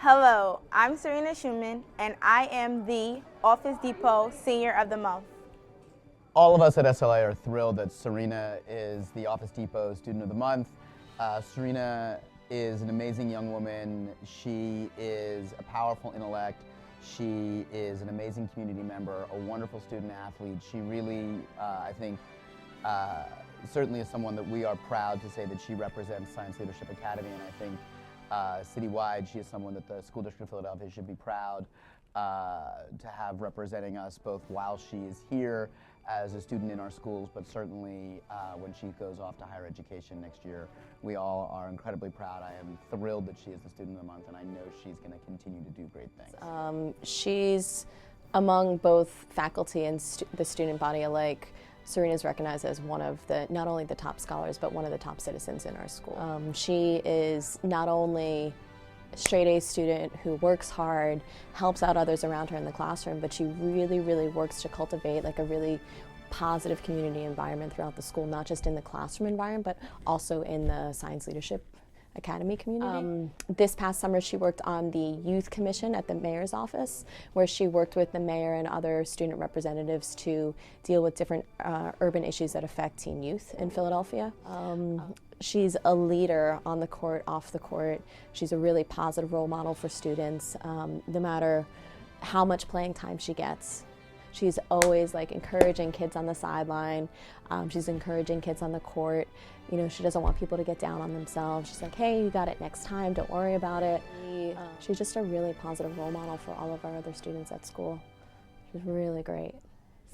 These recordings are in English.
Hello, I'm Sarena Shuman, and I am the Office Depot Senior of the Month. All of us at SLA are thrilled that Sarena is the Office Depot Student of the Month. Sarena is an amazing young woman. She is a powerful intellect. She is an amazing community member, a wonderful student athlete. She really, I think, certainly is someone that we are proud to say that she represents Science Leadership Academy, and I think citywide, she is someone that the School District of Philadelphia should be proud to have representing us both while she is here as a student in our schools, but certainly when she goes off to higher education next year. We all are incredibly proud. I am thrilled that she is the Student of the Month, and I know she's going to continue to do great things. She's among both faculty and the student body alike. Sarena is recognized as one of the, not only the top scholars, but one of the top citizens in our school. She is not only a straight A student who works hard, helps out others around her in the classroom, but she really, really works to cultivate like a really positive community environment throughout the school, not just in the classroom environment, but also in the Science Leadership Academy community. This past summer she worked on the Youth Commission at the Mayor's office, where she worked with the mayor and other student representatives to deal with different urban issues that affect teen youth in Philadelphia. She's a leader on the court, off the court. She's a really positive role model for students, no matter how much playing time she gets. She's always like encouraging kids on the sideline. She's encouraging kids on the court. You know, she doesn't want people to get down on themselves. She's like, hey, you got it next time, don't worry about it. She's just a really positive role model for all of our other students at school. She's really great.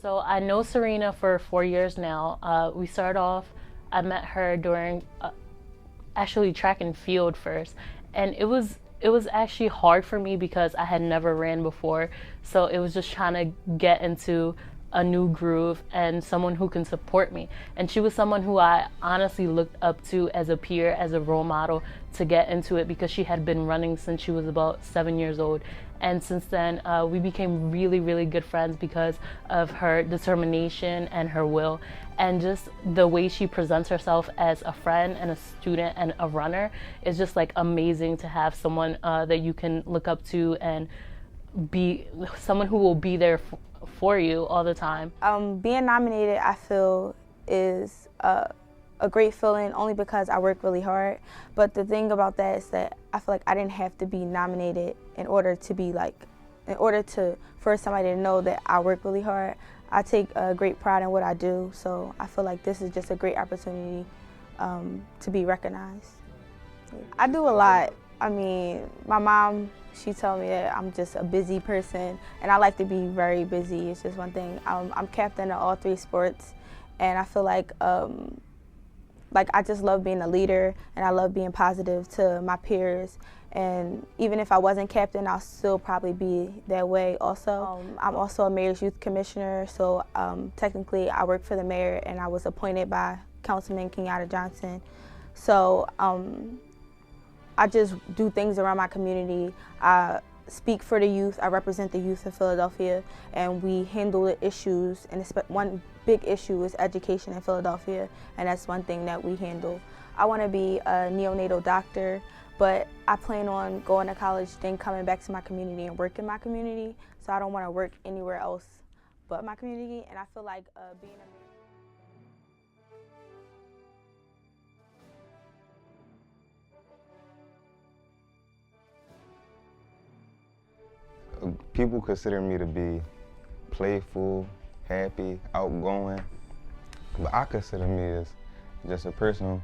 So I know Sarena for 4 years now. We started off, I met her during actually track and field first, and it was actually hard for me because I had never ran before, so it was just trying to get into a new groove and someone who can support me. And she was someone who I honestly looked up to as a peer, as a role model to get into it, because she had been running since she was about 7 years old. And since then, we became really, really good friends because of her determination and her will, and just the way she presents herself as a friend and a student and a runner is just like amazing to have someone that you can look up to and be someone who will be there for you all the time. Being nominated, I feel, is a great feeling only because I work really hard. But the thing about that is that I feel like I didn't have to be nominated in order for somebody to know that I work really hard. I take great pride in what I do, so I feel like this is just a great opportunity to be recognized. I do a lot. I mean, my mom, she told me that I'm just a busy person, and I like to be very busy. It's just one thing. I'm captain of all 3 sports, and I feel like I just love being a leader, and I love being positive to my peers. And even if I wasn't captain, I'll still probably be that way also. I'm also a mayor's youth commissioner, so technically I work for the mayor, and I was appointed by Councilman Kenyatta Johnson. So I just do things around my community. I speak for the youth. I represent the youth of Philadelphia, and we handle the issues. And one big issue is education in Philadelphia, and that's one thing that we handle. I want to be a neonatal doctor, but I plan on going to college, then coming back to my community and work in my community. So I don't want to work anywhere else but my community, and I feel like being a People consider me to be playful, happy, outgoing, but I consider me as just a person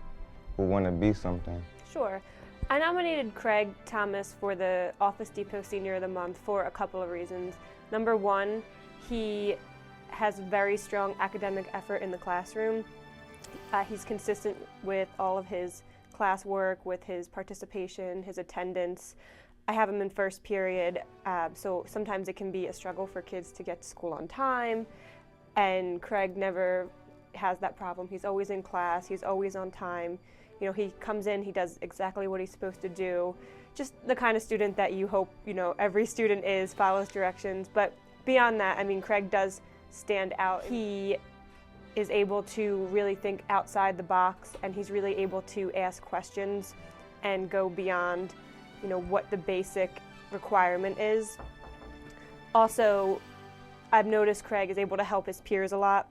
who want to be something. Sure. I nominated Craig Thomas for the Office Depot Senior of the Month for a couple of reasons. Number one, he has very strong academic effort in the classroom. He's consistent with all of his classwork, with his participation, his attendance. I have him in first period, so sometimes it can be a struggle for kids to get to school on time, and Craig never has that problem. He's always in class, he's always on time. You know, he comes in, he does exactly what he's supposed to do. Just the kind of student that you hope, you know, every student is, follows directions. But beyond that, I mean, Craig does stand out. He is able to really think outside the box, and he's really able to ask questions and go beyond, you know, what the basic requirement is. Also, I've noticed Craig is able to help his peers a lot.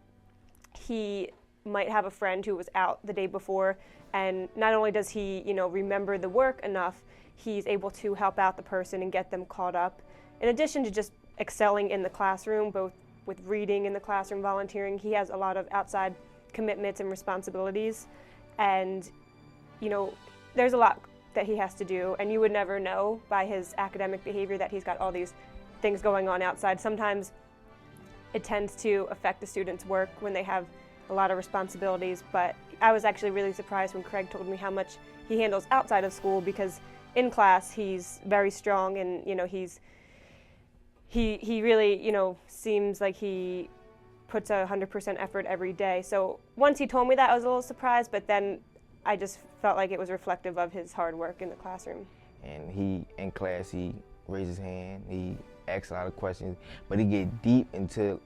He might have a friend who was out the day before, and not only does he, remember the work enough, he's able to help out the person and get them caught up. In addition to just excelling in the classroom, both with reading in the classroom, volunteering, he has a lot of outside commitments and responsibilities. And, there's a lot that he has to do, and you would never know by his academic behavior that he's got all these things going on outside. Sometimes it tends to affect the students' work when they have a lot of responsibilities, but I was actually really surprised when Craig told me how much he handles outside of school, because in class he's very strong, and he really seems like he puts 100% effort every day. So once he told me that, I was a little surprised, but then I just felt like it was reflective of his hard work in the classroom. And in class, he raises his hand, he asks a lot of questions, but he get deep into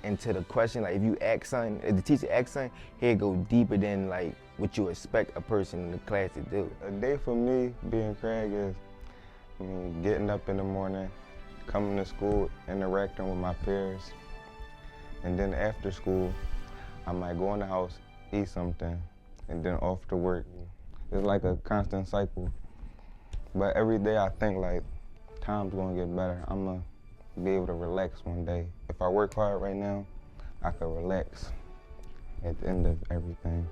the question. Like if you ask something, if the teacher asks something, he'll go deeper than like what you expect a person in the class to do. A day for me being Craig is, getting up in the morning, coming to school, interacting with my peers, and then after school, I might go in the house, eat something, and then off to work. It's like a constant cycle. But every day I think like, time's gonna get better. I'm gonna be able to relax one day. If I work hard right now, I can relax at the end of everything.